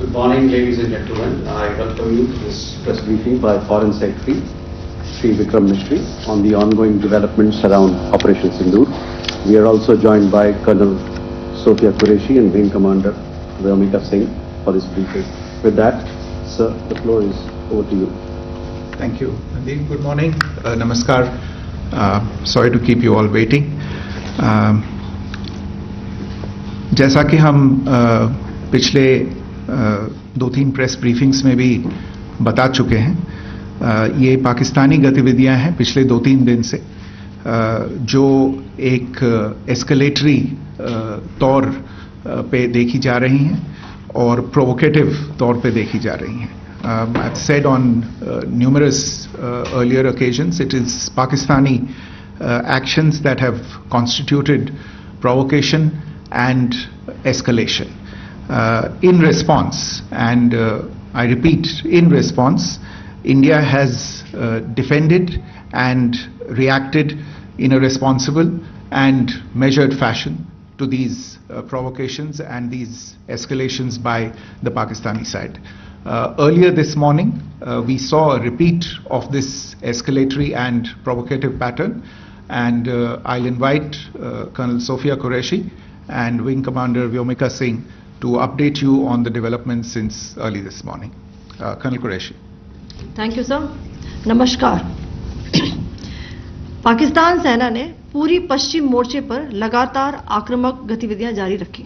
Good morning, ladies and gentlemen. I welcome you to this press briefing by Foreign Secretary Sri Vikram Misri on the ongoing developments around Operation Sindoor. We are also joined by Colonel Sophia Qureshi and Wing Commander Vyomika Singh for this briefing. With that, sir, the floor is over to you. Thank you, Nandin. Good morning. Namaskar. Sorry to keep you all waiting. जैसा कि हम पिछले 2-3 press briefings में भी बता चुके हैं, ये पाकिस्तानी गतिविधियां हैं पिछले 2-3 दिन से, जो एक एस्केलेटरी तौर पे देखी जा रही हैं और प्रोवोकेटिव तौर पे देखी जा रही हैं. I've said on numerous earlier occasions, it is Pakistani actions that have constituted provocation and escalation. In response, and I repeat, in response, India has defended and reacted in a responsible and measured fashion to these provocations and these escalations by the Pakistani side. Earlier this morning, we saw a repeat of this escalatory and provocative pattern, and I'll invite Colonel Sophia Qureshi and Wing Commander Vyomika Singh to update you on the developments since early this morning. Colonel Qureshi. Thank you, sir. नमस्कार. पाकिस्तान सेना ने पूरी पश्चिम मोर्चे पर लगातार आक्रामक गतिविधियां जारी रखी.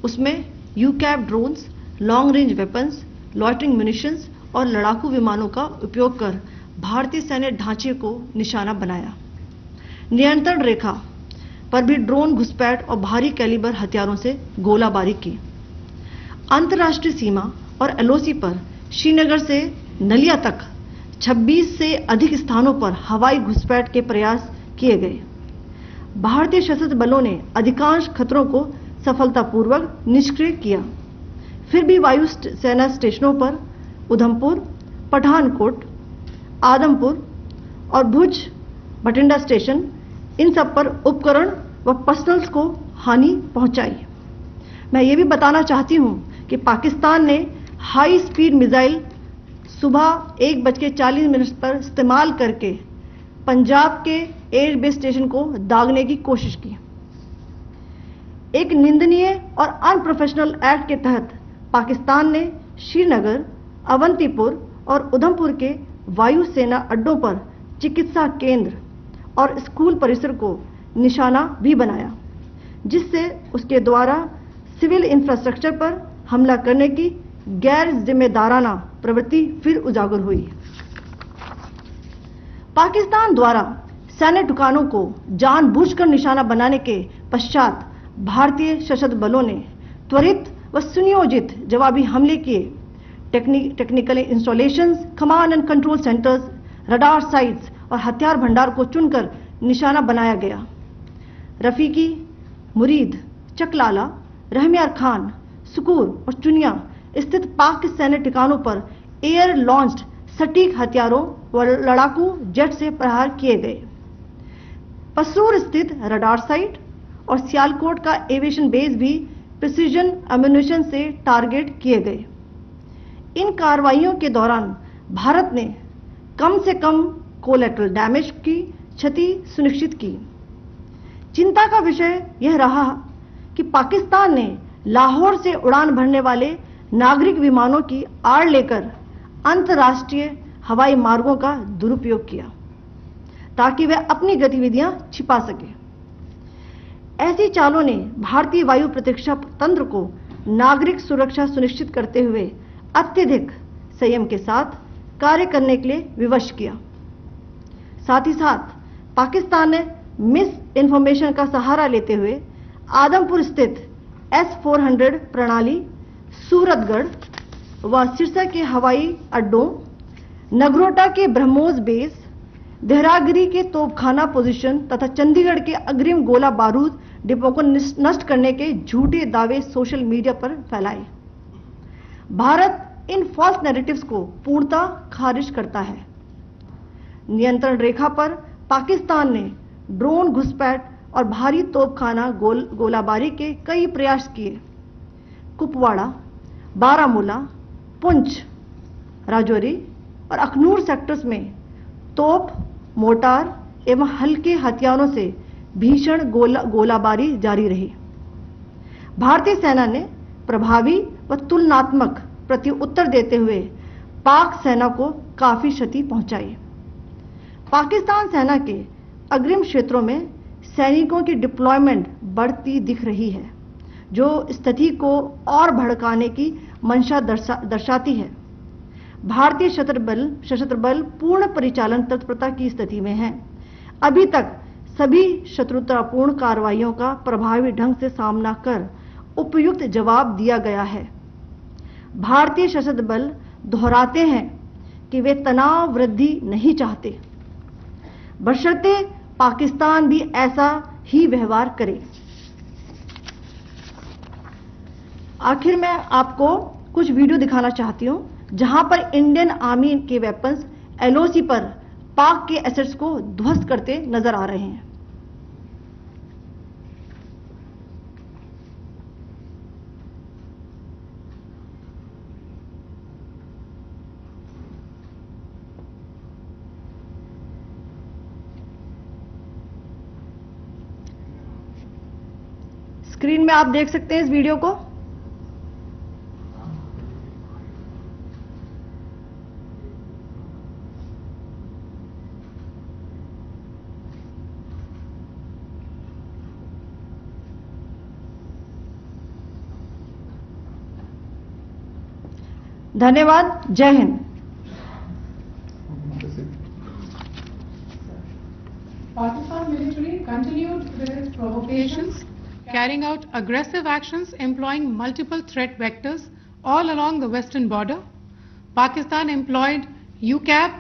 उसमें यूकैप drones, long range weapons, loitering munitions और लड़ाकू विमानों का उपयोग कर भारतीय सैन्य ढांचे को निशाना बनाया. नियंत्रण रेखा पर भी ड्रोन घुसपैठ और भारी कैलिबर हथियारों से गोलाबारी की. अंतर्राष्ट्रीय सीमा और एलओसी पर श्रीनगर से नलिया तक 26 से अधिक स्थानों पर हवाई घुसपैठ के प्रयास किए गए. भारतीय सशस्त्र बलों ने अधिकांश खतरों को सफलतापूर्वक निष्क्रिय किया. फिर भी वायु सेना स्टेशनों पर उधमपुर, पठानकोट, आदमपुर और भुज बठिंडा स्टेशन, इन सब पर उपकरण व पर्सनल्स को हानि पहुंचाई. मैं ये भी बताना चाहती हूं कि पाकिस्तान ने हाई स्पीड मिसाइल सुबह 1:40 पर इस्तेमाल करके पंजाब के एयरबेस स्टेशन को दागने की कोशिश की. एक निंदनीय और अनप्रोफेशनल एक्ट के तहत पाकिस्तान ने श्रीनगर, अवंतीपुर और उधमपुर के वायु सेना अड्डों पर चिकित्सा केंद्र और स्कूल परिसर को निशाना भी बनाया, जिससे उसके द्वारा सिविल इंफ्रास्ट्रक्चर पर हमला करने की गैर जिम्मेदाराना प्रवृत्ति फिर उजागर हुई. पाकिस्तान द्वारा सैन्य ठिकानों को जानबूझकर निशाना बनाने के पश्चात भारतीय सशस्त्र बलों ने त्वरित व सुनियोजित जवाबी हमले किए. Technical installations, command and control centres, radar sites और हथियार भंडार को चुनकर निशाना बनाया गया. रफीकी, मुरीद, चकलाला, रहमियार खान, सुकूर और चुनिया स्थित पाक सैन्य ठिकानों पर एयर लॉन्च्ड सटीक हथियारों व लड़ाकू जेट से प्रहार किए गए. पसरूर स्थित रडार साइट और सियालकोट का एविएशन बेस भी प्रिसीजन एम्यूनिशन से टारगेट किए गए. इन कार्रवाइयों के दौरान भारत ने कम से कम कोलैटरल डैमेज की क्षति सुनिश्चित की. चिंता का विषय यह रहा कि पाकिस्तान ने लाहौर से उड़ान भरने वाले नागरिक विमानों की आड़ लेकर अंतर्राष्ट्रीय हवाई मार्गों का दुरुपयोग किया ताकि वह अपनी गतिविधियां छिपा सके. ऐसी चालों ने भारतीय वायु प्रतिरक्षा तंत्र को नागरिक सुरक्षा सुनिश्चित करते हुए अत्यधिक संयम के साथ कार्य करने के लिए विवश किया. साथ ही साथ पाकिस्तान ने मिस इन्फॉर्मेशन का सहारा लेते हुए आदमपुर स्थित S-400 प्रणाली, सूरतगढ़ व सिरसा के हवाई अड्डों, नगरोटा के ब्रह्मोस बेस, देहरागिरी के तोपखाना पोजीशन तथा चंडीगढ़ के अग्रिम गोला बारूद डिपो को नष्ट करने के झूठे दावे सोशल मीडिया पर फैलाए. भारत इन फॉल्स नैरेटिव्स को पूर्णतः खारिज करता है. नियंत्रण रेखा पर पाकिस्तान ने ड्रोन घुसपैठ और भारी तोपखाना गोलाबारी के कई प्रयास किए. कुपवाड़ा, बारामूला, पुंछ, राजौरी और अखनूर सेक्टर्स में तोप, मोर्टार एवं हल्के हथियारों से भीषण गोलाबारी जारी रही। भारतीय सेना ने प्रभावी व तुलनात्मक प्रत्युत्तर देते हुए पाक सेना को काफी क्षति पहुंचाई। पाकिस्तान सेना के अग्रिम क्षेत्रों में सैनिकों की डिप्लॉयमेंट बढ़ती दिख रही है, जो स्थिति को और भड़काने की मंशा दर्शाती है। भारतीय सशस्त्र बल पूर्ण परिचालन तत्परता की स्थिति में है। अभी तक सभी शत्रुतापूर्ण कार्रवाइयों का प्रभावी ढंग से सामना कर उपयुक्त जवाब दिया गया है। भारतीय सशस्त्र बल दोहराते हैं कि वे तनाव वृद्धि नहीं चाहते, बशर्ते पाकिस्तान भी ऐसा ही व्यवहार करे। आखिर में आपको कुछ वीडियो दिखाना चाहती हूं, जहां पर इंडियन आर्मी के वेपन्स एलओसी पर पाक के एसेट्स को ध्वस्त करते नजर आ रहे हैं। स्क्रीन में आप देख सकते हैं इस वीडियो को। धन्यवाद। जय Hind. Pakistan military continued with its provocations, carrying out aggressive actions employing multiple threat vectors all along the western border. Pakistan employed UCAV,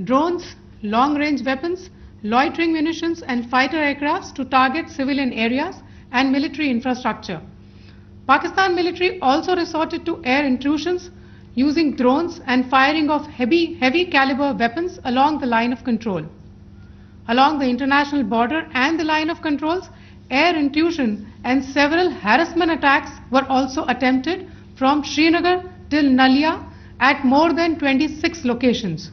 drones, long-range weapons, loitering munitions and fighter aircrafts to target civilian areas and military infrastructure. Pakistan military also resorted to air intrusions using drones and firing of heavy caliber weapons along the line of control. Along the international border and the line of controls, air intrusion and several harassment attacks were also attempted from Srinagar till Nalia at more than 26 locations.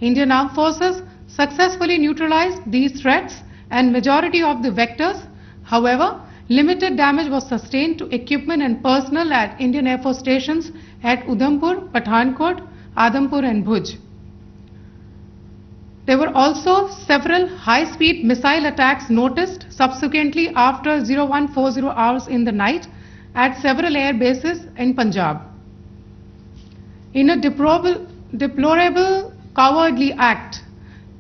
Indian Armed Forces successfully neutralized these threats and majority of the vectors. However, limited damage was sustained to equipment and personnel at Indian Air Force stations at Udhampur, Pathankot, Adampur and Bhuj. There were also several high-speed missile attacks noticed subsequently after 0140 hours in the night at several air bases in Punjab. In a deplorable cowardly act,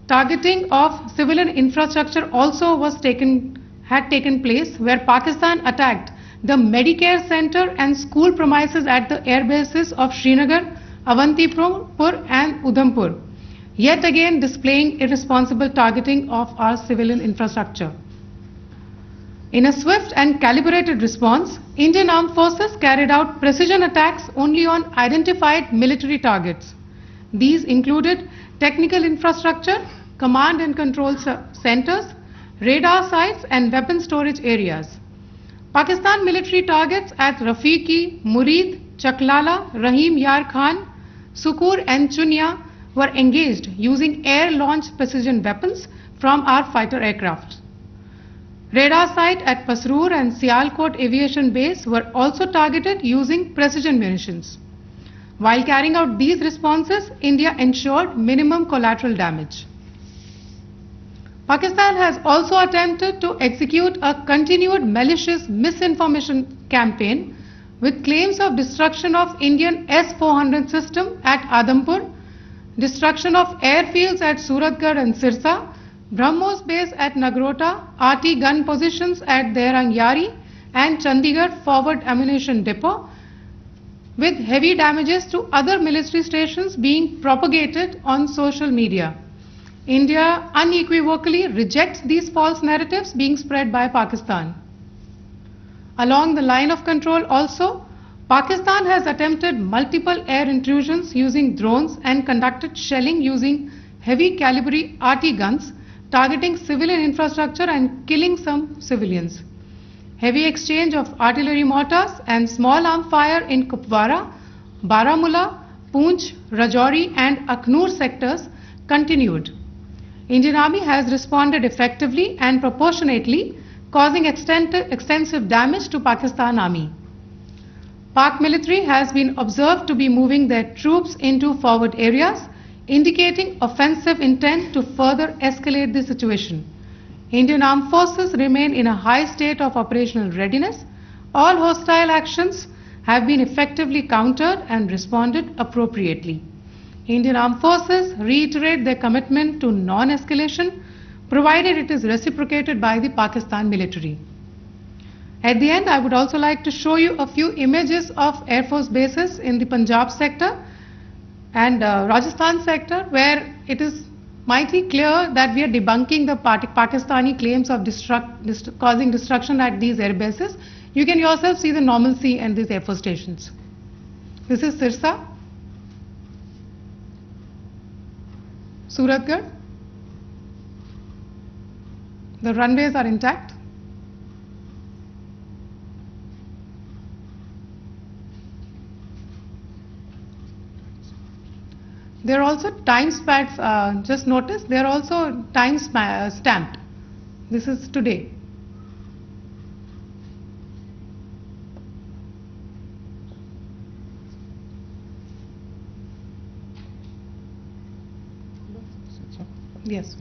targeting of civilian infrastructure also had taken place, where Pakistan attacked the Medicare center and school premises at the air bases of Srinagar, Avantipur and Udhampur, yet again displaying irresponsible targeting of our civilian infrastructure. In a swift and calibrated response, Indian Armed Forces carried out precision attacks only on identified military targets. These included technical infrastructure, command and control centers, radar sites and weapon storage areas. Pakistan military targets at Rafiqi, Murid, Chaklala, Rahim Yar Khan, Sukur and Chunya were engaged using air-launched precision weapons from our fighter aircraft. Radar site at Pasroor and Sialkot Aviation Base were also targeted using precision munitions. While carrying out these responses, India ensured minimum collateral damage. Pakistan has also attempted to execute a continued malicious misinformation campaign with claims of destruction of Indian S-400 system at Adampur, destruction of airfields at Suratgarh and Sirsa, BrahMos base at Nagrota, RT gun positions at Derang Yari and Chandigarh forward ammunition depot, with heavy damages to other military stations being propagated on social media. India unequivocally rejects these false narratives being spread by Pakistan. Along the line of control also, Pakistan has attempted multiple air intrusions using drones and conducted shelling using heavy caliber RT guns, targeting civilian infrastructure and killing some civilians. Heavy exchange of artillery mortars and small arm fire in Kupwara, Baramulla, Poonch, Rajouri and Akhnur sectors continued. Indian Army has responded effectively and proportionately, causing extensive damage to Pakistan Army. Pak military has been observed to be moving their troops into forward areas, indicating offensive intent to further escalate the situation. Indian Armed Forces remain in a high state of operational readiness. All hostile actions have been effectively countered and responded appropriately. Indian Armed Forces reiterate their commitment to non-escalation, provided it is reciprocated by the Pakistan military. At the end, I would also like to show you a few images of Air Force bases in the Punjab sector and Rajasthan sector, where it is mighty clear that we are debunking the Pakistani claims of causing destruction at these air bases. You can yourself see the normalcy in these Air Force stations. This is Sirsa, Suratgarh. The runways are intact. There are also time stamps, just notice, they are also time stamped. This is today. Yes.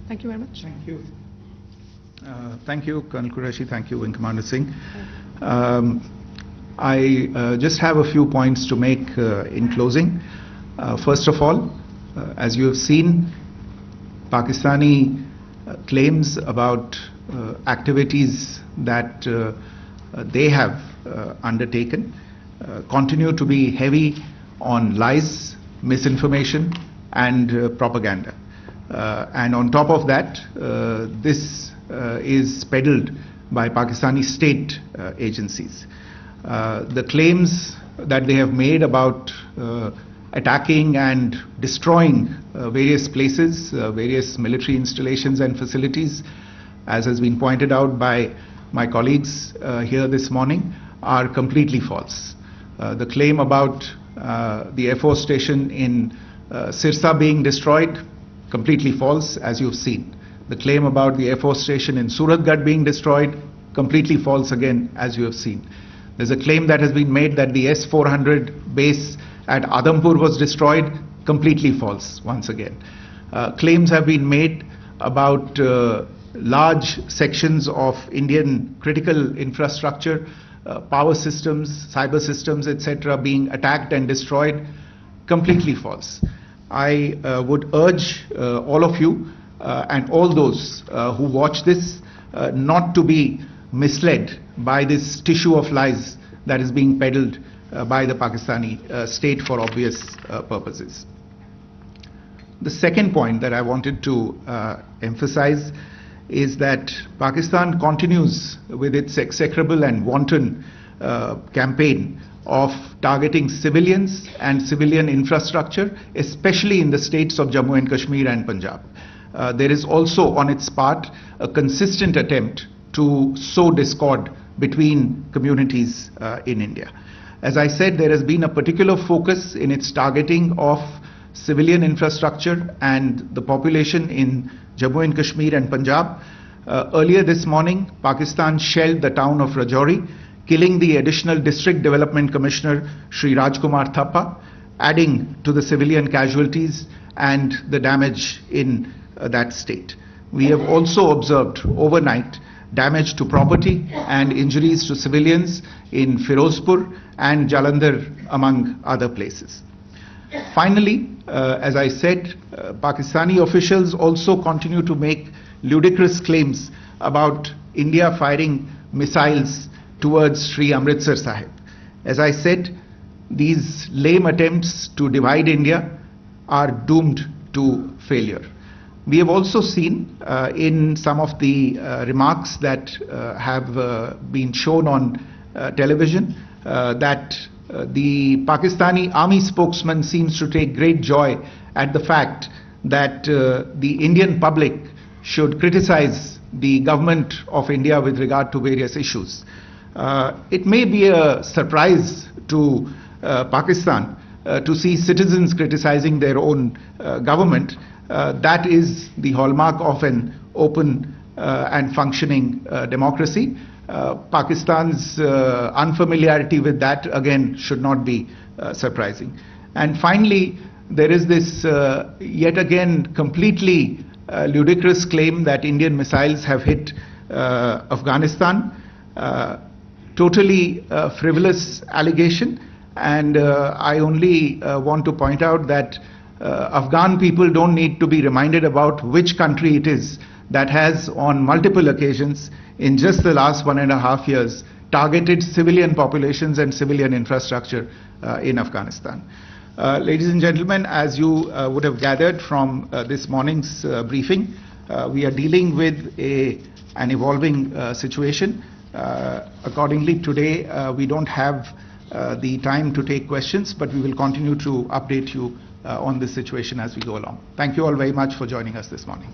Thank you very much. Thank you. Thank you, Colonel Qureshi. Thank you, Wing Commander Singh. I just have a few points to make in closing. First of all, as you have seen, Pakistani claims about activities that they have undertaken continue to be heavy on lies, misinformation and propaganda. And on top of that, this is peddled by Pakistani state agencies. The claims that they have made about attacking and destroying various places, various military installations and facilities, as has been pointed out by my colleagues here this morning, are completely false. The claim about the Air Force station in Sirsa being destroyed, completely false, as you've seen. The claim about the Air Force station in Suratgarh being destroyed, completely false again, as you have seen. There's a claim that has been made that the S-400 base at Adampur was destroyed, completely false once again. Claims have been made about large sections of Indian critical infrastructure, power systems, cyber systems, etc. being attacked and destroyed, completely false. I would urge all of you and all those who watch this not to be misled by this tissue of lies that is being peddled by the Pakistani state for obvious purposes. The second point that I wanted to emphasize is that Pakistan continues with its execrable and wanton campaign of targeting civilians and civilian infrastructure, especially in the states of Jammu and Kashmir and Punjab. There is also on its part a consistent attempt to sow discord between communities in India. As I said, there has been a particular focus in its targeting of civilian infrastructure and the population in Jammu and Kashmir and Punjab. Earlier this morning, Pakistan shelled the town of Rajouri, killing the additional District Development Commissioner, Shri Rajkumar Thappa, adding to the civilian casualties and the damage in that state. We have also observed overnight damage to property and injuries to civilians in Firozpur and Jalandhar, among other places. Finally, as I said, Pakistani officials also continue to make ludicrous claims about India firing missiles towards Sri Amritsar Sahib. As I said, these lame attempts to divide India are doomed to failure. We have also seen in some of the remarks that have been shown on television that the Pakistani army spokesman seems to take great joy at the fact that the Indian public should criticize the government of India with regard to various issues. It may be a surprise to Pakistan to see citizens criticizing their own government. That is the hallmark of an open and functioning democracy. Pakistan's unfamiliarity with that, again, should not be surprising. And finally, there is this yet again completely ludicrous claim that Indian missiles have hit Afghanistan. Totally frivolous allegation, and I only want to point out that Afghan people don't need to be reminded about which country it is that has on multiple occasions in just the last 1.5 years targeted civilian populations and civilian infrastructure in Afghanistan. Ladies and gentlemen, as you would have gathered from this morning's briefing, we are dealing with an evolving situation. Accordingly, today we don't have the time to take questions, but we will continue to update you on this situation as we go along. Thank you all very much for joining us this morning.